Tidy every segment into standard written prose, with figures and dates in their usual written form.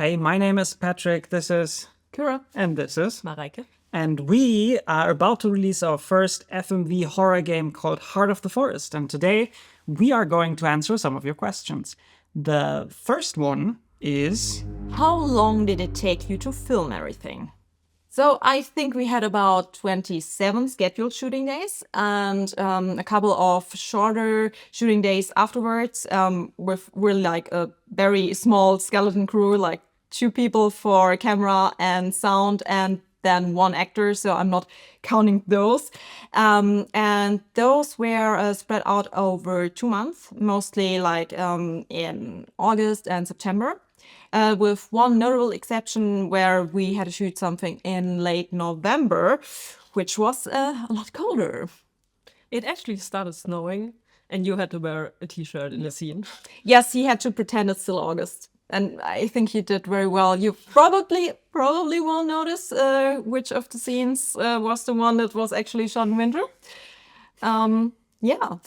Hey, my name is Patrick. This is Kira. And this is Mareike. And we are about to release our first FMV horror game called Heart of the Forest. And today we are going to answer some of your questions. The first one is... How long did it take you to film everything? So I think we had about 27 scheduled shooting days and a couple of shorter shooting days afterwards with really like a very small skeleton crew, like 2 people for camera and sound and then 1 actor. So I'm not counting those. And those were spread out over 2 months, mostly like in August and September. With one notable exception where we had to shoot something in late November, which was a lot colder. It actually started snowing, and you had to wear a t-shirt in the scene. Yes, he had to pretend it's still August. And I think he did very well. You probably will notice which of the scenes was the one that was actually shot in winter. Yeah.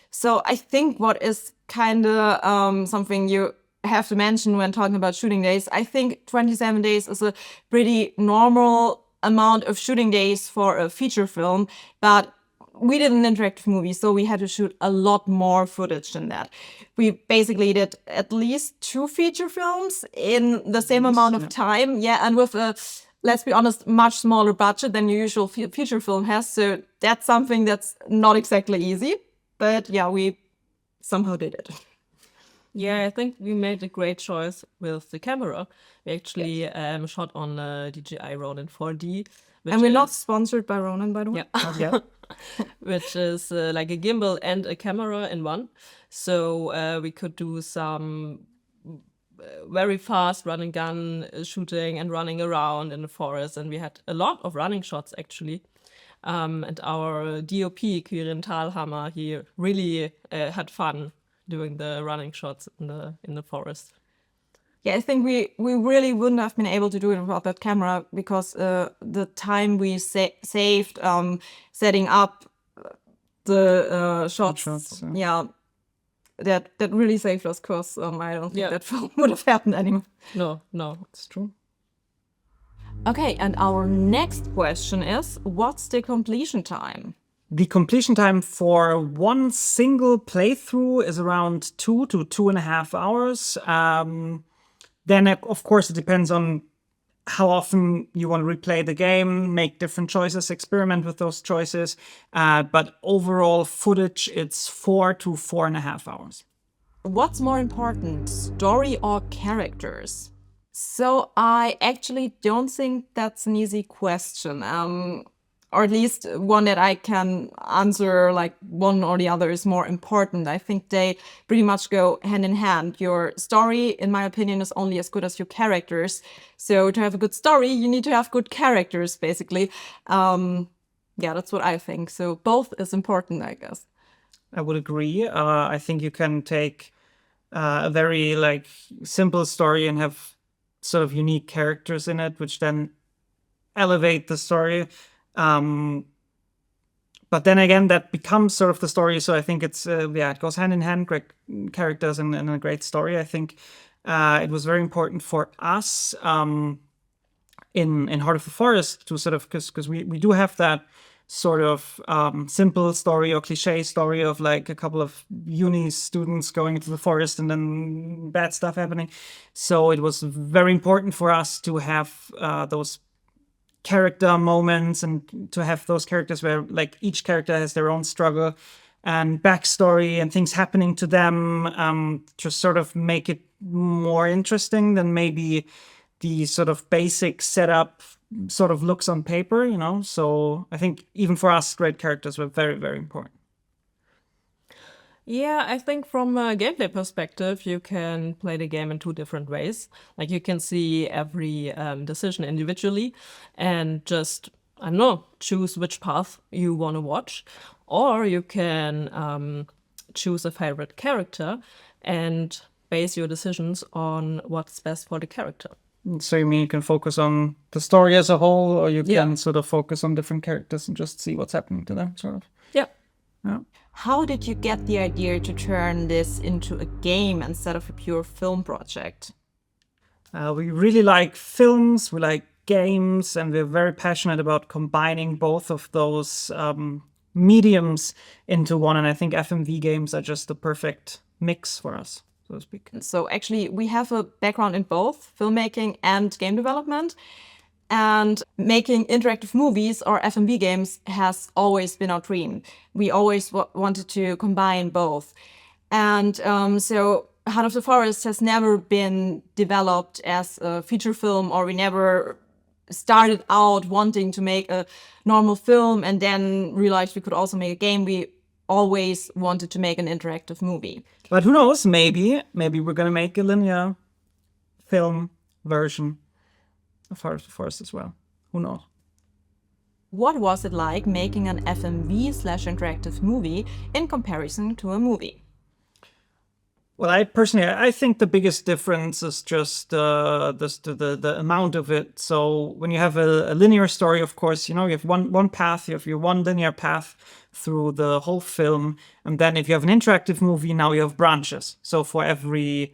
So I think what is kind of something you have to mention when talking about shooting days, I think 27 days is a pretty normal amount of shooting days for a feature film, but we did an interactive movie, so we had to shoot a lot more footage than that. We basically did at least 2 feature films in the same amount of time. Yeah, and with a, let's be honest, much smaller budget than your usual feature film has. So that's something that's not exactly easy. But yeah, we somehow did it. Yeah, I think we made a great choice with the camera. We actually shot on DJI Ronin 4D. And we're not sponsored by Ronin, by the way. Yeah. Which is like a gimbal and a camera in one. So we could do some very fast run and gun shooting and running around in the forest. And we had a lot of running shots, actually. And our DOP, Quirin Thalhammer, he really had fun doing the running shots in the forest. Yeah, I think we really wouldn't have been able to do it without that camera because the time we saved setting up the shots, yeah, that really saved us because I don't think that film would have happened anymore. No, it's true. Okay, and our next question is, what's the completion time? The completion time for one single playthrough is around 2 to 2.5 hours. Then, of course, it depends on how often you want to replay the game, make different choices, experiment with those choices. But overall footage, it's 4 to 4.5 hours. What's more important, story or characters? So I actually don't think that's an easy question. Or at least one that I can answer like one or the other is more important. I think they pretty much go hand in hand. Your story, in my opinion, is only as good as your characters. So to have a good story, you need to have good characters, basically. Yeah, that's what I think. So both is important, I guess. I would agree. I think you can take a very like simple story and have sort of unique characters in it, which then elevate the story. But then again, that becomes sort of the story. So I think it's, it goes hand in hand, great characters and a great story. I think it was very important for us in Heart of the Forest to sort of, because we do have that sort of simple story or cliche story of like a couple of uni students going into the forest and then bad stuff happening. So it was very important for us to have those character moments and to have those characters where like each character has their own struggle and backstory and things happening to them to sort of make it more interesting than maybe the sort of basic setup sort of looks on paper, you know? So I think even for us, great characters were very, very important. Yeah, I think from a gameplay perspective, you can play the game in 2 different ways. Like you can see every decision individually and just, I don't know, choose which path you want to watch. Or you can choose a favorite character and base your decisions on what's best for the character. So you mean you can focus on the story as a whole, or you can sort of focus on different characters and just see what's happening to them, sort of? Yeah. How did you get the idea to turn this into a game instead of a pure film project? We really like films, we like games, and we're very passionate about combining both of those mediums into one. And I think FMV games are just the perfect mix for us, so to speak. So actually, we have a background in both filmmaking and game development. And making interactive movies or FMV games has always been our dream. We always wanted to combine both. And so Heart of the Forest has never been developed as a feature film, or we never started out wanting to make a normal film and then realized we could also make a game. We always wanted to make an interactive movie. But who knows? Maybe we're gonna make a linear film version of Heart of the Forest as well. Who knows? What was it like making an FMV/interactive movie in comparison to a movie? Well, I think the biggest difference is just the amount of it. So when you have a linear story, of course, you have one path, you have your one linear path through the whole film, and then if you have an interactive movie, now you have branches. So for every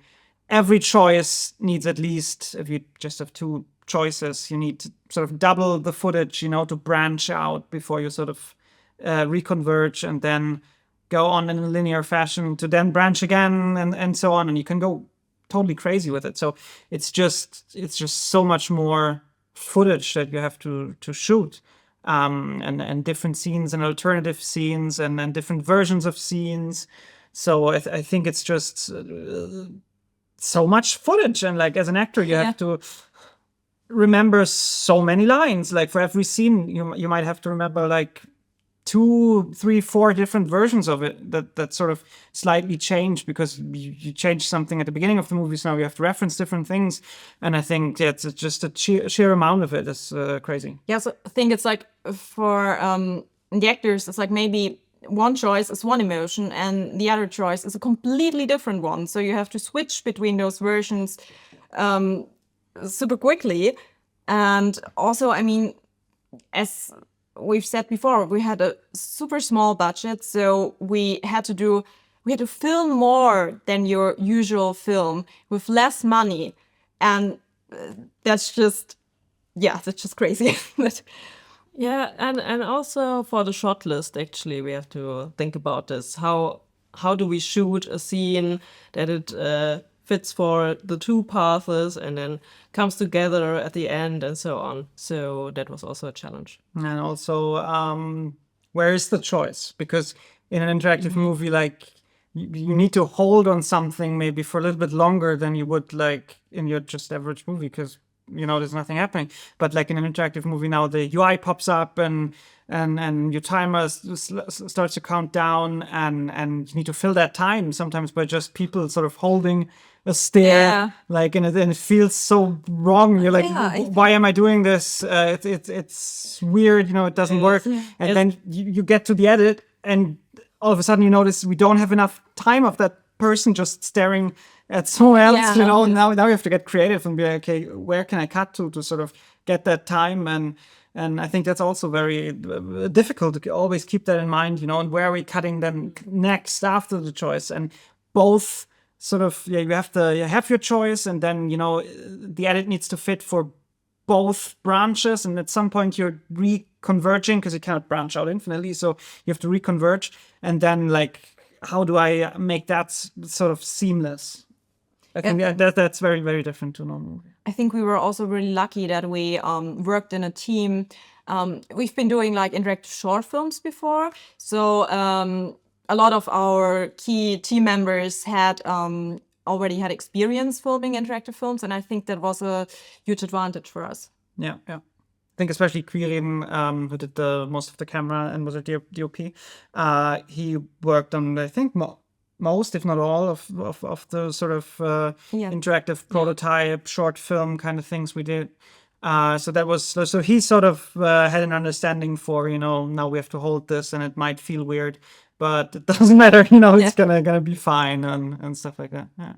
choice needs at least, if you just have two choices, you need to sort of double the footage, to branch out before you sort of reconverge, and then go on in a linear fashion to then branch again, and so on, and you can go totally crazy with it. So it's just so much more footage that you have to shoot, and different scenes and alternative scenes and different versions of scenes. So I think it's just so much footage, and like as an actor you have to remember so many lines. Like for every scene you might have to remember like 2, 3, 4 different versions of it that sort of slightly change because you change something at the beginning of the movie, so now you have to reference different things. And I think it's just a sheer amount of it is crazy. Yeah, so I think it's like for the actors, it's like maybe one choice is one emotion and the other choice is a completely different one. So you have to switch between those versions super quickly. And also, I mean, as we've said before, we had a super small budget, so we had to film more than your usual film with less money, and that's just crazy. Yeah, and also for the shot list, actually, we have to think about this. How do we shoot a scene that it fits for the two paths and then comes together at the end and so on. So that was also a challenge. And also, where is the choice? Because in an interactive movie, like you need to hold on something maybe for a little bit longer than you would like in your just average movie, because there's nothing happening. But like in an interactive movie now, the UI pops up and your timer starts to count down, and you need to fill that time sometimes by just people sort of holding a stare, Yeah. like, and it feels so wrong. You're like, Yeah, why am I doing this? It's weird, it doesn't work. And then you get to the edit, and all of a sudden you notice we don't have enough time of that person just staring at someone else. Yeah. Now you have to get creative and be like, okay, where can I cut to sort of get that time? And I think that's also very difficult to always keep that in mind, and where are we cutting then next after the choice? And both sort of, you have your choice, and then the edit needs to fit for both branches, and at some point you're reconverging because you cannot branch out infinitely, so you have to reconverge, and then like, how do I make that sort of seamless? I think that's very, very different to normal movie. I think we were also really lucky that we worked in a team. We've been doing like interactive short films before, so a lot of our key team members had already had experience filming interactive films, and I think that was a huge advantage for us. Yeah. I think especially Quirin, who did the most of the camera and was a DOP. He worked on, I think, most, if not all, of the sort of interactive prototype short film kind of things we did. So he sort of had an understanding for, now we have to hold this and it might feel weird, but it doesn't matter, it's gonna be fine and stuff like that. Yeah.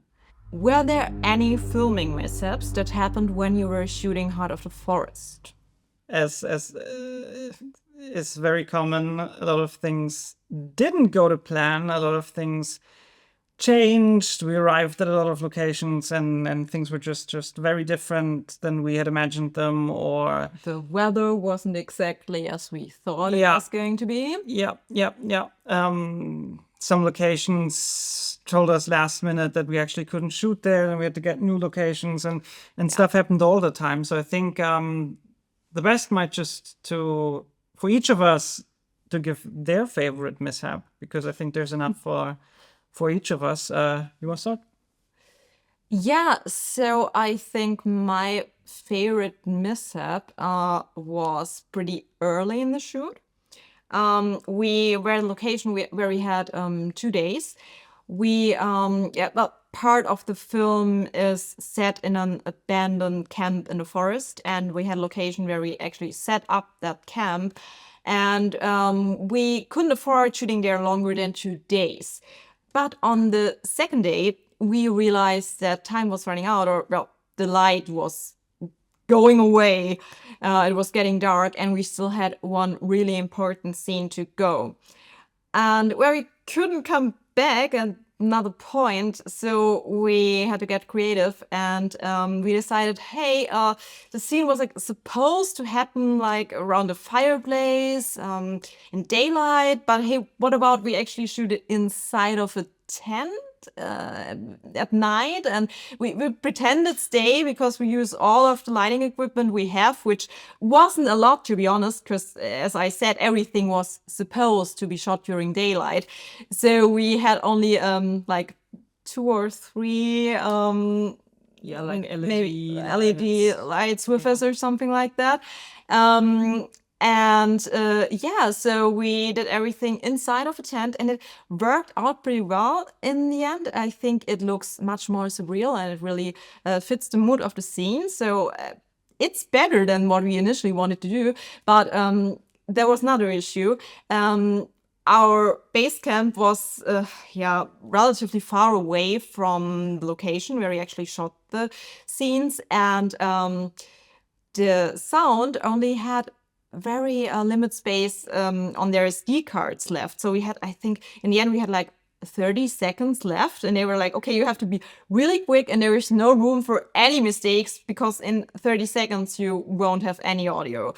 Were there any filming mishaps that happened when you were shooting Heart of the Forest? As is very common, a lot of things didn't go to plan. A lot of things changed. We arrived at a lot of locations, and things were just very different than we had imagined them. Or The weather wasn't exactly as we thought it Yeah. was going to be. yeah. Some locations told us last minute that we actually couldn't shoot there, and we had to get new locations, and stuff happened all the time. So I think the best might just for each of us to give their favorite mishap, because I think there's enough for each of us. You want to start? Yeah, so I think my favorite mishap was pretty early in the shoot. We were at a location where we had 2 days. Well, part of the film is set in an abandoned camp in the forest, and we had a location where we actually set up that camp, and we couldn't afford shooting there longer than 2 days. But on the second day, we realized that time was running out, or well, the light was going away. It was getting dark, and we still had one really important scene to go. And where we couldn't come back at another point, so we had to get creative, and we decided, hey, the scene was like supposed to happen like around the fireplace, in daylight, but hey, what about we actually shoot it inside of a tent? At night, and we pretended stay because we use all of the lighting equipment we have, which wasn't a lot, to be honest, because as I said, everything was supposed to be shot during daylight. So we had only like 2 or 3 like maybe LED LED lights with us or something like that. Yeah, so we did everything inside of a tent, and it worked out pretty well in the end. I think it looks much more surreal, and it really fits the mood of the scene. So it's better than what we initially wanted to do. But there was another issue. Our base camp was relatively far away from the location where we actually shot the scenes, and the sound only had very limited space on their SD cards left. So we had, I think, in the end, we had like 30 seconds left, and they were like, okay, you have to be really quick, and there is no room for any mistakes, because in 30 seconds you won't have any audio.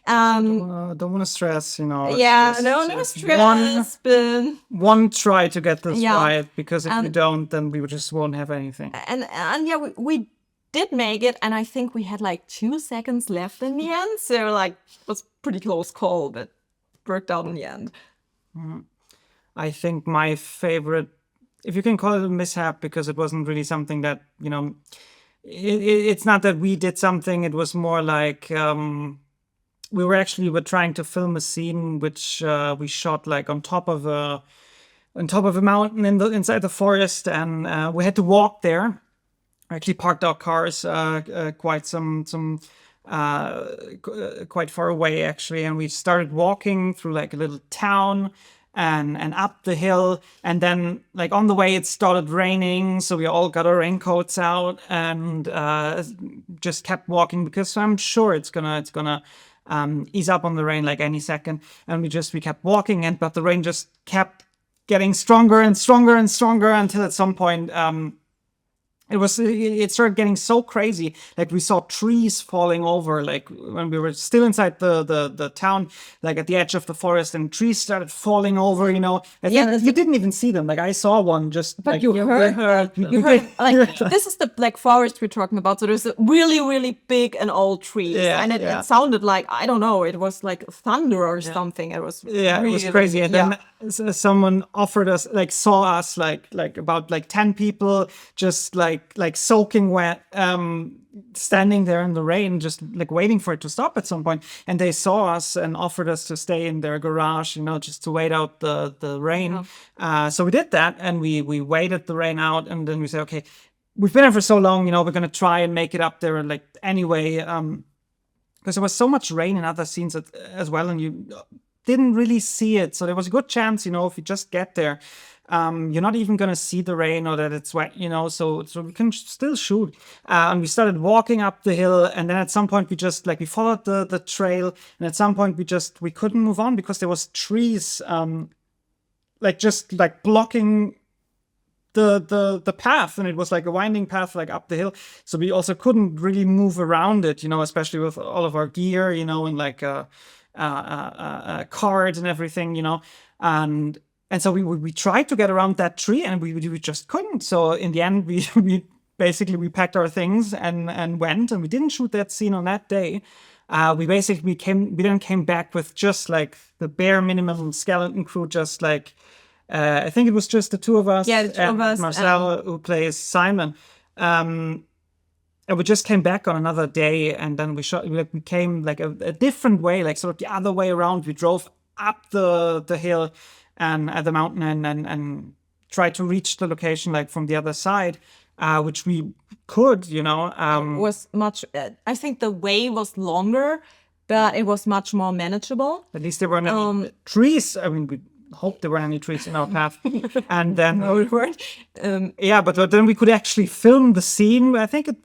Don't want to stress, it's Yeah, just no stress, but one try to get this Yeah. right, because if we don't, then we just won't have anything. and yeah, we did make it, and I think we had like 2 seconds left in the end, so like it was pretty close call, but worked out in the end. I think my favorite, if you can call it a mishap, because it wasn't really something that, it's not that we did something. It was more like we were trying to film a scene which we shot like on top of a mountain inside the forest, and we had to walk there. We actually parked our cars quite quite far away, actually, and we started walking through like a little town and up the hill, and then like on the way it started raining, so we all got our raincoats out and just kept walking, because I'm sure it's gonna ease up on the rain like any second, and we kept walking, but the rain just kept getting stronger and stronger and stronger, until at some point it started getting so crazy. Like we saw trees falling over, like when we were still inside the town, like at the edge of the forest, and trees started falling over, I think you didn't even see them. Like I saw one just, But like, you heard like this is the Black Forest we're talking about. So there's a really, really big and old trees, and it sounded like, I don't know, it was like thunder or something. It was it was crazy. And then someone offered us, like saw us, like about like 10 people just like soaking wet, standing there in the rain, just like waiting for it to stop at some point. And they saw us and offered us to stay in their garage, just to wait out the rain. So we did that, and we waited the rain out, and then we said, okay, we've been there for so long, we're gonna try and make it up there like anyway, because there was so much rain in other scenes as well, and you didn't really see it. So there was a good chance, if you just get there, you're not even going to see the rain or that it's wet, so we can still shoot. And we started walking up the hill, and then at some point we followed the trail, and at some point we couldn't move on, because there was trees, blocking the path, and it was like a winding path like up the hill. So we also couldn't really move around it, especially with all of our gear, and like cards and everything, and so we tried to get around that tree, and we just couldn't. So in the end, we basically we packed our things and went, and we didn't shoot that scene on that day. We basically then came back with just like the bare minimum skeleton crew, just like I think it was just the two of us. Yeah, the two of us, Marcel, who plays Simon. And we just came back on another day, and then we shot. Like, we came like a different way, like sort of the other way around. We drove up the hill and at the mountain and tried to reach the location like from the other side, which we could, Was much. I think the way was longer, but it was much more manageable. At least there weren't any trees. I mean, we hoped there weren't any trees in our path. And then No, it weren't. yeah, but then we could actually film the scene. I think it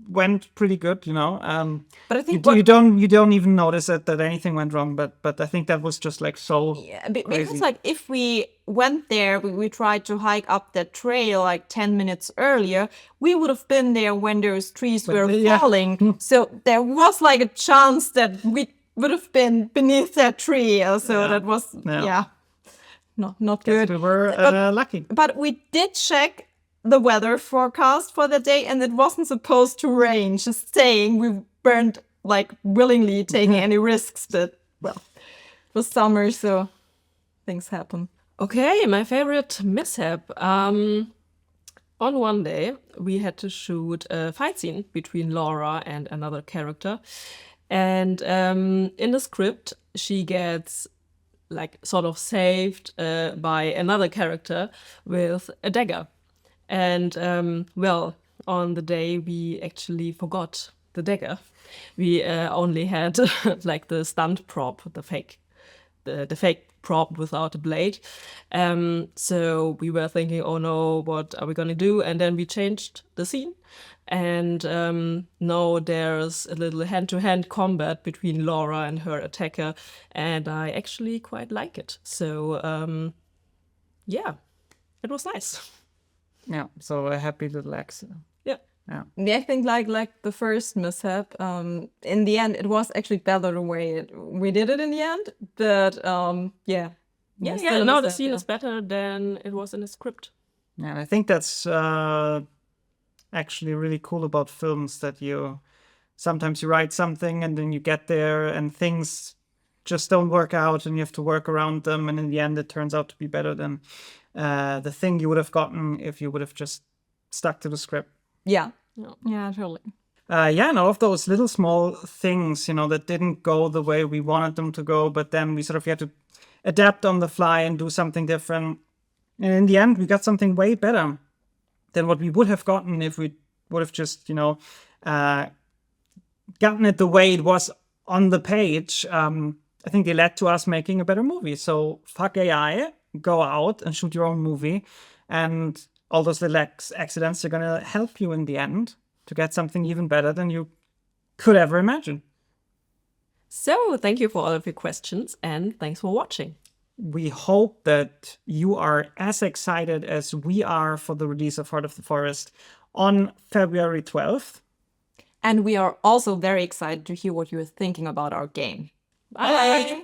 went pretty good, But I think you don't even notice that anything went wrong. But I think that was just like so because crazy. like if we went there, we tried to hike up that trail like 10 minutes earlier, we would have been there when those trees were yeah. falling. So there was like a chance that we would have been beneath that tree. So that was not good. We were lucky. But we did check the weather forecast for the day, and it wasn't supposed to rain. Just saying, we weren't like willingly taking any risks, but well, it was summer, so things happen. Okay, my favorite mishap. On one day, we had to shoot a fight scene between Laura and another character. And in the script, she gets like sort of saved by another character with a dagger. And well, on the day we actually forgot the dagger. We only had like the stunt prop, the fake prop without a blade. So we were thinking, oh no, what are we gonna do? And then we changed the scene. And now there's a little hand-to-hand combat between Laura and her attacker, and I actually quite like it. So yeah, it was nice. Yeah, so a happy little accident. Yeah. Yeah, I think like the first mishap, in the end, it was actually better the way we did it in the end. But yeah. Yeah, now the scene is better than it was in the script. Yeah, and I think that's actually really cool about films, that sometimes you write something and then you get there and things just don't work out and you have to work around them, and in the end it turns out to be better than the thing you would have gotten if you would have just stuck to the script. Yeah, totally. And all of those little small things, that didn't go the way we wanted them to go, but then we sort of had to adapt on the fly and do something different. And in the end, we got something way better than what we would have gotten if we would have just, gotten it the way it was on the page. I think they led to us making a better movie. So fuck AI, go out and shoot your own movie. And all those little accidents are going to help you in the end to get something even better than you could ever imagine. So thank you for all of your questions, and thanks for watching. We hope that you are as excited as we are for the release of Heart of the Forest on February 12th. And we are also very excited to hear what you're thinking about our game. Bye.